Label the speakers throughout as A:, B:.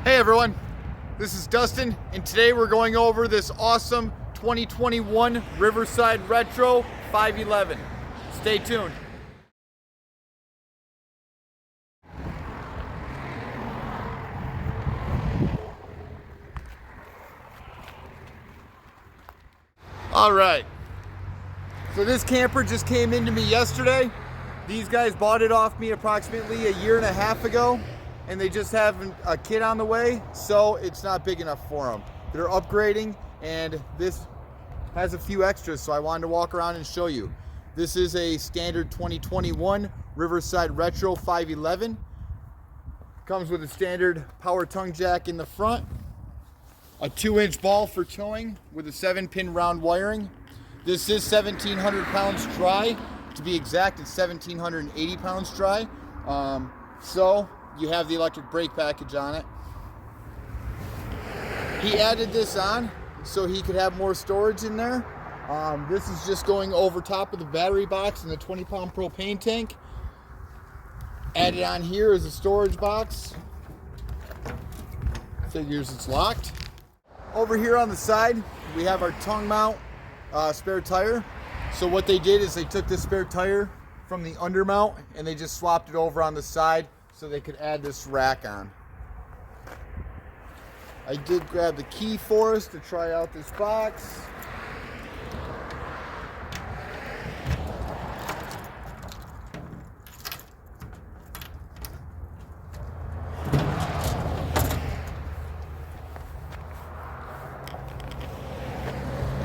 A: Hey everyone, this is Dustin, and today we're going over this awesome 2021 Riverside Retro 511. Stay tuned. All right, so this camper just came into me yesterday. These guys bought it off me approximately a year and a half ago, and they just have a kid on the way, so it's not big enough for them. They're upgrading, and this has a few extras, so I wanted to walk around and show you. This is a standard 2021 Riverside Retro 511. Comes with a standard power tongue jack in the front, a 2-inch ball for towing with a 7-pin round wiring. This is 1,700 pounds dry. To be exact, it's 1,780 pounds dry. So you have the electric brake package on it. He added this on so he could have more storage in there. This is just going over top of the battery box and the 20-pound propane tank. Added on here is a storage box. Figures it's locked. Over here on the side, we have our tongue mount spare tire. So what they did is they took this spare tire from the undermount and they just swapped it over on the side so they could add this rack on. I did grab the key for us to try out this box.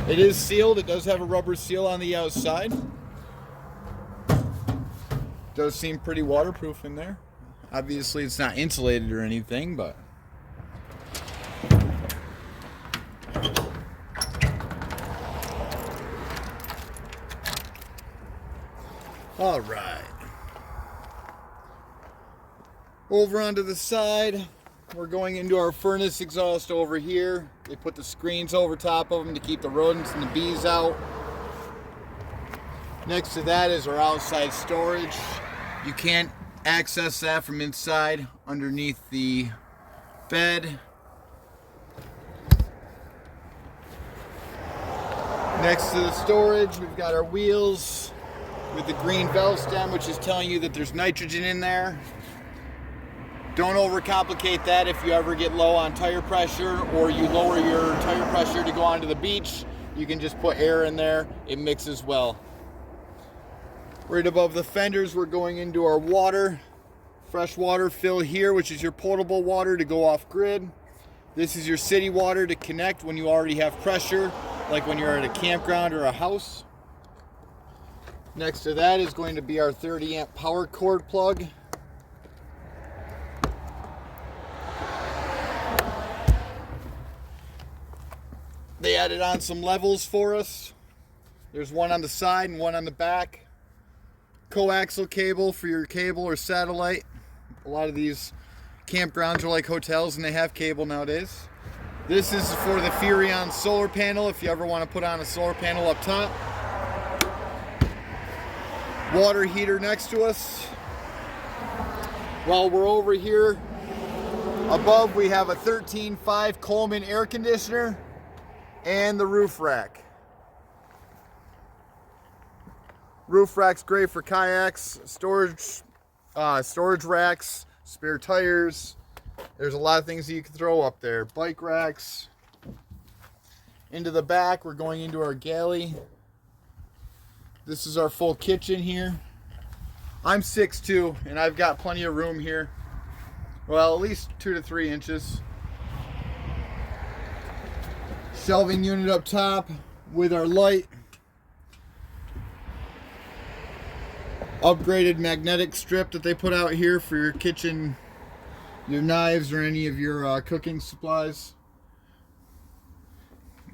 A: It is sealed. It does have a rubber seal on the outside. Does seem pretty waterproof in there. Obviously it's not insulated or anything, but all right. Over onto the side, we're going into our furnace exhaust over here. They put the screens over top of them to keep the rodents and the bees out. Next to that is our outside storage. You can't access that from inside underneath the bed. Next to the storage, we've got our wheels with the green valve stem, which is telling you that there's nitrogen in there. Don't overcomplicate that. If you ever get low on tire pressure or you lower your tire pressure to go onto the beach, you can just put air in there. It mixes well. Right above the fenders, we're going into our water. Fresh water fill here, which is your potable water to go off grid. This is your city water to connect when you already have pressure, like when you're at a campground or a house. Next to that is going to be our 30 amp power cord plug. They added on some levels for us. There's one on the side and one on the back. Coaxial cable for your cable or satellite. A lot of these campgrounds are like hotels and they have cable nowadays. This is for the Furion solar panel if you ever want to put on a solar panel up top. Water heater next to us. While we're over here, above we have a 13.5 Coleman air conditioner and the roof rack. Roof rack's great for kayaks, storage racks, spare tires. There's a lot of things that you can throw up there. Bike racks. Into the back, we're going into our galley. This is our full kitchen here. I'm 6'2", and I've got plenty of room here. Well, at least 2 to 3 inches. Shelving unit up top with our light. Upgraded magnetic strip that they put out here for your kitchen, your knives, or any of your cooking supplies.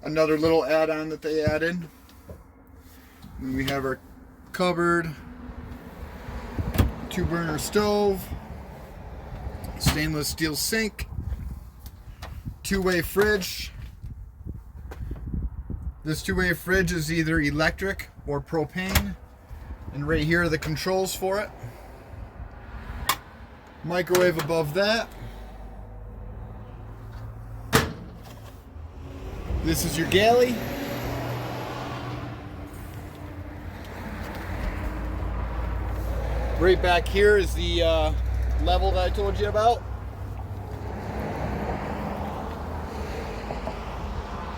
A: Another little add-on that they added. And we have our cupboard, 2-burner stove, stainless steel sink, 2-way fridge. This 2-way fridge is either electric or propane. And right here are the controls for it. Microwave above that. This is your galley. Right back here is the level that I told you about.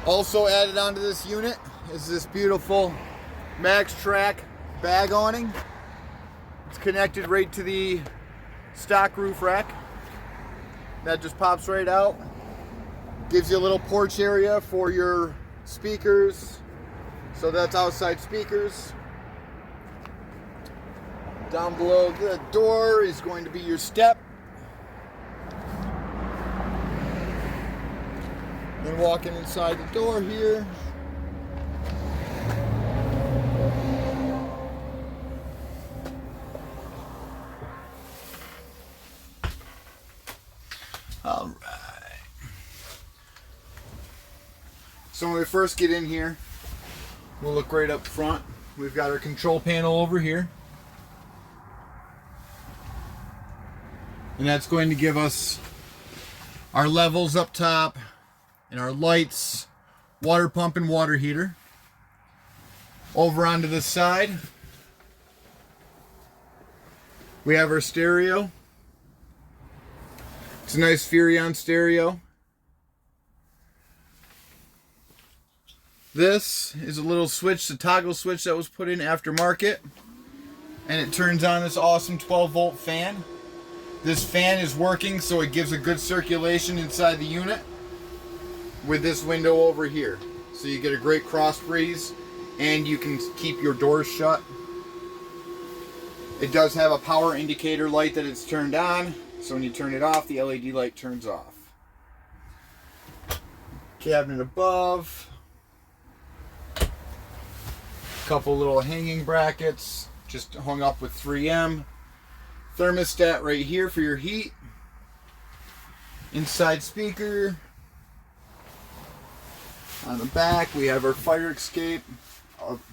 A: Also added onto this unit is this beautiful Max Track bag awning. It's connected right to the stock roof rack. That just pops right out. Gives you a little porch area for your speakers. So that's outside speakers. Down below the door is going to be your step. Then walking inside the door here. All right. So when we first get in here, we'll look right up front. We've got our control panel over here. And that's going to give us our levels up top and our lights, water pump and water heater. Over onto the side, we have our stereo. It's a nice Furrion stereo. This is a little switch, the toggle switch that was put in aftermarket. And it turns on this awesome 12-volt fan. This fan is working so it gives a good circulation inside the unit with this window over here. So you get a great cross breeze and you can keep your doors shut. It does have a power indicator light that it's turned on. So when you turn it off, the LED light turns off. Cabinet above. Couple little hanging brackets just hung up with 3M. Thermostat right here for your heat. Inside speaker. On the back we have our fire escape,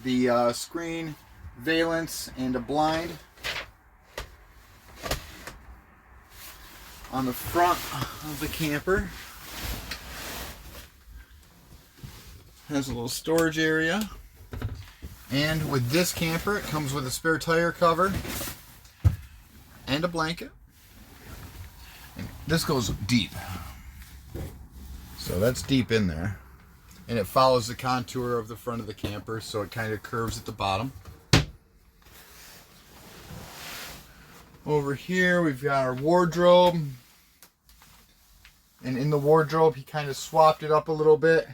A: the screen, valance, and a blind. On the front of the camper has a little storage area. And with this camper, it comes with a spare tire cover and a blanket. And this goes deep. So that's deep in there. And it follows the contour of the front of the camper, so it kind of curves at the bottom. Over here, we've got our wardrobe. And in the wardrobe, he kind of swapped it up a little bit.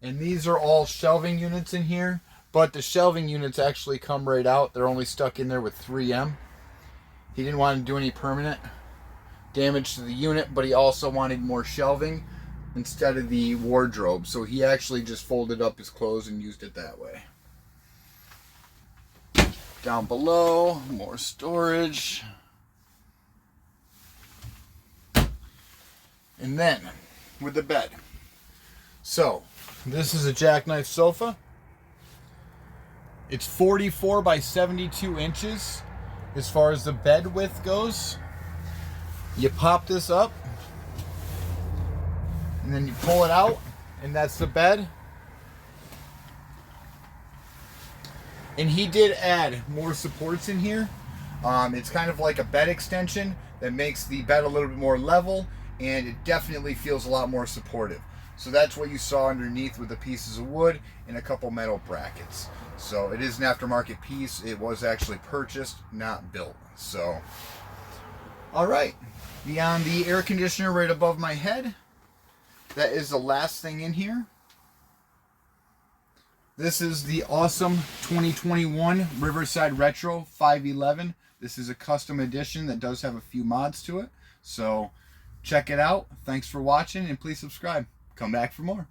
A: And these are all shelving units in here. But the shelving units actually come right out. They're only stuck in there with 3M. He didn't want to do any permanent damage to the unit, but he also wanted more shelving instead of the wardrobe. So he actually just folded up his clothes and used it that way. Down below, more storage. And then, with the bed. So, this is a jackknife sofa. It's 44 by 72 inches as far as the bed width goes. You pop this up and then you pull it out, and that's the bed. And he did add more supports in here. It's kind of like a bed extension that makes the bed a little bit more level, and it definitely feels a lot more supportive. So that's what you saw underneath with the pieces of wood and a couple metal brackets. So it is an aftermarket piece. It was actually purchased, not built. So, all right. Beyond the air conditioner right above my head, that is the last thing in here. This is the awesome 2021 Riverside Retro 511. This is a custom edition that does have a few mods to it. So check it out. Thanks for watching, and please subscribe. Come back for more.